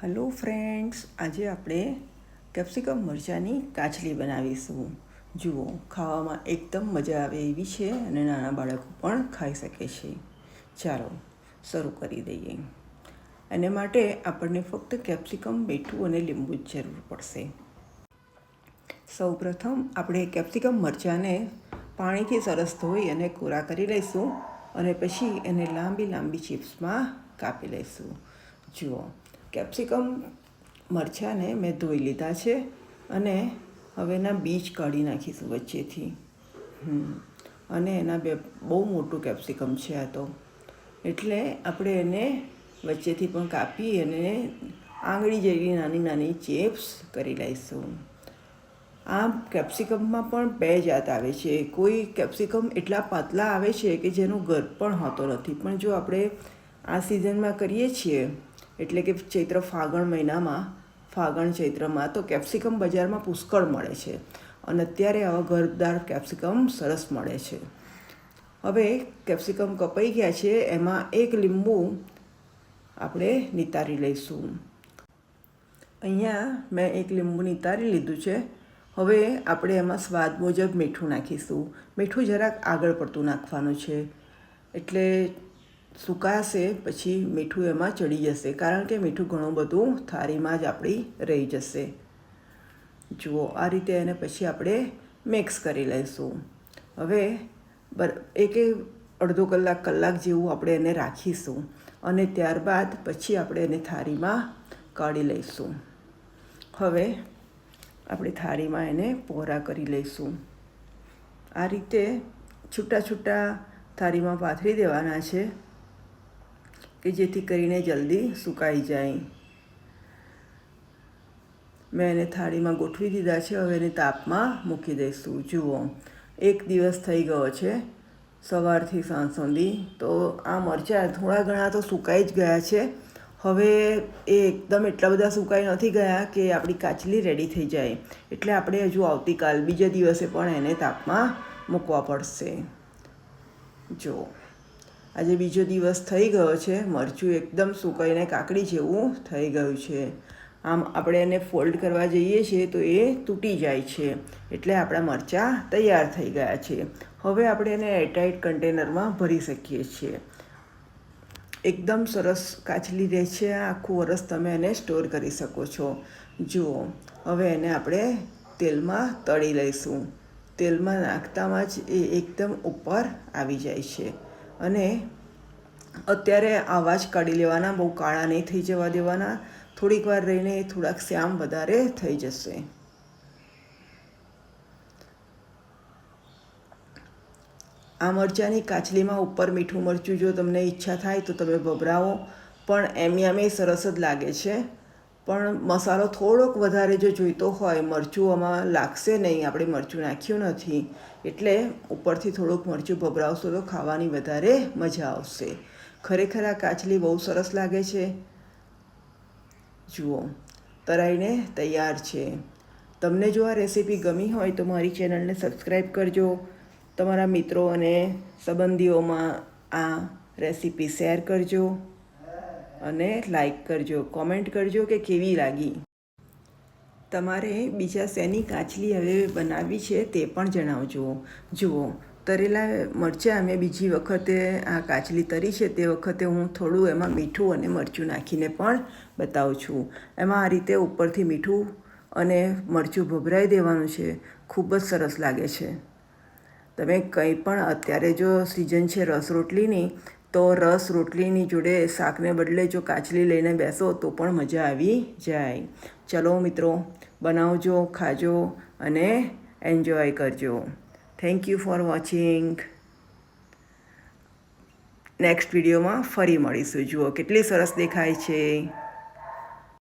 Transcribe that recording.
Hello friends, આજે આપણે capsicum મરચાંની કાચલી બનાવીશું. જુઓ, ખાવામાં એકદમ મજા આવે એવી છે અને નાના બાળકો પણ ખાઈ શકે છે. ચાલો શરૂ કરી દઈએ. એને માટે આપણને ફક્ત કેપ્સિકમ, મીઠું અને લીંબુ જ જરૂર પડશે. સૌપ્રથમ આપણે કેપ્સિકમ મરચાંને પાણીથી સરસ ધોઈ અને કોરા કરી લઈશું અને પછી એને લાંબી લાંબી ચિપ્સમાં કાપી લઈશું. જુઓ, કેપ્સિકમ મરચાંને મેં ધોઈ લીધા છે અને હવે એના બીજ કાઢી નાખીશું વચ્ચેથી. અને એના બહુ મોટું કેપ્સિકમ છે આ તો, એટલે આપણે એને વચ્ચેથી પણ કાપી અને આંગળી જેવી નાની નાની ચિપ્સ કરી લઈશું. આ કેપ્સિકમમાં પણ બે જાત આવે છે. કોઈ કેપ્સિકમ એટલા પાતળા આવે છે કે જેનો ગર્ભ પણ હોતો નથી. પણ જો આપણે આ સિઝનમાં કરીએ છીએ, એટલે કે ચૈત્ર ફાગણ મહિનામાં, ફાગણ ચૈત્રમાં તો કેપ્સિકમ બજારમાં પુષ્કળ મળે છે અને અત્યારે આવા ગર્ભદાર કેપ્સિકમ સરસ મળે છે. હવે કેપ્સિકમ કપાઈ ગયા છે, એમાં એક લીંબુ આપણે નિતારી લઈશું. અહીંયા મેં એક લીંબુ નિતારી લીધું છે. હવે આપણે એમાં સ્વાદ મુજબ મીઠું નાખીશું. મીઠું જરાક આગળ પડતું નાખવાનું છે, એટલે સુકાશે પછી મીઠું એમાં ચડી જશે, કારણ કે મીઠું ઘણું બધું થાળીમાં જ આપણી રહી જશે. જુઓ, આ રીતે એને પછી આપણે મિક્સ કરી લઈશું. હવે અડધો કલાક જેવું આપણે એને રાખીશું અને ત્યારબાદ પછી આપણે એને થાળીમાં કાઢી લઈશું. હવે આપણે થાળીમાં એને પહોળા કરી લઈશું. આ રીતે છૂટા છૂટા થાળીમાં પાથરી દેવાના છે કે જેથી કરીને જલ્દી સુકાઈ જાય. મેં એને થાળીમાં ગોઠવી દીધા છે. હવે એને તાપમાં મૂકી દઈશું. જુઓ, એક દિવસ થઈ ગયો છે સવારથી સાંજ સુધી, તો આ મરચાં થોડા ઘણા તો સુકાઈ જ ગયા છે. હવે એ એકદમ એટલા બધા સુકાઈ નથી ગયા કે આપણી કાચલી રેડી થઈ જાય, એટલે આપણે હજુ આવતીકાલ બીજા દિવસે પણ એને તાપમાં મૂકવા પડશે. જો, આજે બીજો દિવસ થઈ ગયો છે. મરચું એકદમ સુકાઈને કાકડી જેવું થઈ ગયું છે. આમ આપણે એને ફોલ્ડ કરવા જઈએ છીએ તો એ તૂટી જાય છે, એટલે આપણા મરચાં તૈયાર થઈ ગયા છે. હવે આપણે એને એરટાઇટ કન્ટેનરમાં ભરી શકીએ છીએ. એકદમ સરસ કાચલી રહે છે. આખું વરસ તમે એને સ્ટોર કરી શકો છો. જુઓ, હવે એને આપણે તેલમાં તળી લઈશું. તેલમાં નાખતામાં જ એ એકદમ ઉપર આવી જાય છે. અને અત્યારે આવા જ કાઢી લેવાના, બહુ કાળા નહીં થઈ જવા દેવાના. થોડીક વાર રહીને થોડાક શ્યામ વધારે થઈ જશે. આ મરચાંની કાચલીમાં ઉપર મીઠું મરચું જો તમને ઈચ્છા થાય તો તમે ભભરાવો, પણ એમ સરસ જ લાગે છે. પણ મસાલો થોડોક વધારે જો જોઈતો હોય, મરચું આમાં લાગશે નહીં, આપણે મરચું નાખ્યું નથી, એટલે ઉપરથી થોડુંક મરચું ભભરાવશો તો ખાવાની વધારે મજા આવશે. ખરેખર આ કાચલી બહુ સરસ લાગે છે. જુઓ, તળાઈને તૈયાર છે. તમને જો આ રેસીપી ગમી હોય તો મારી ચેનલને સબસ્ક્રાઈબ કરજો. તમારા મિત્રો અને સંબંધીઓમાં આ રેસીપી શેર કરજો અને લાઈક કરજો. કોમેન્ટ કરજો કે કેવી લાગી. તમારે બીજા શેની કાચલી હવે બનાવવી છે તે પણ જણાવજો. જુઓ, તરેલા મરચાં મેં બીજી વખતે આ કાચલી તરી છે તે વખતે હું થોડું એમાં મીઠું અને મરચું નાખીને પણ બતાવું છું. એમાં આ રીતે ઉપરથી મીઠું અને મરચું ભભરાઈ દેવાનું છે. ખૂબ જ સરસ લાગે છે. તમે કંઈ પણ, અત્યારે જો સિઝન છે રસ રોટલીની, તો રસ રોટલીની જોડે શાકને બદલે જો કાચલી લઈને બેસો તો પણ મજા આવી જાય. ચલો મિત્રો, બનાવજો, ખાજો અને એન્જોય કરજો. Thank you for watching. Next વિડીયોમાં ફરી મળીશું. જુઓ કેટલી સરસ દેખાય છે.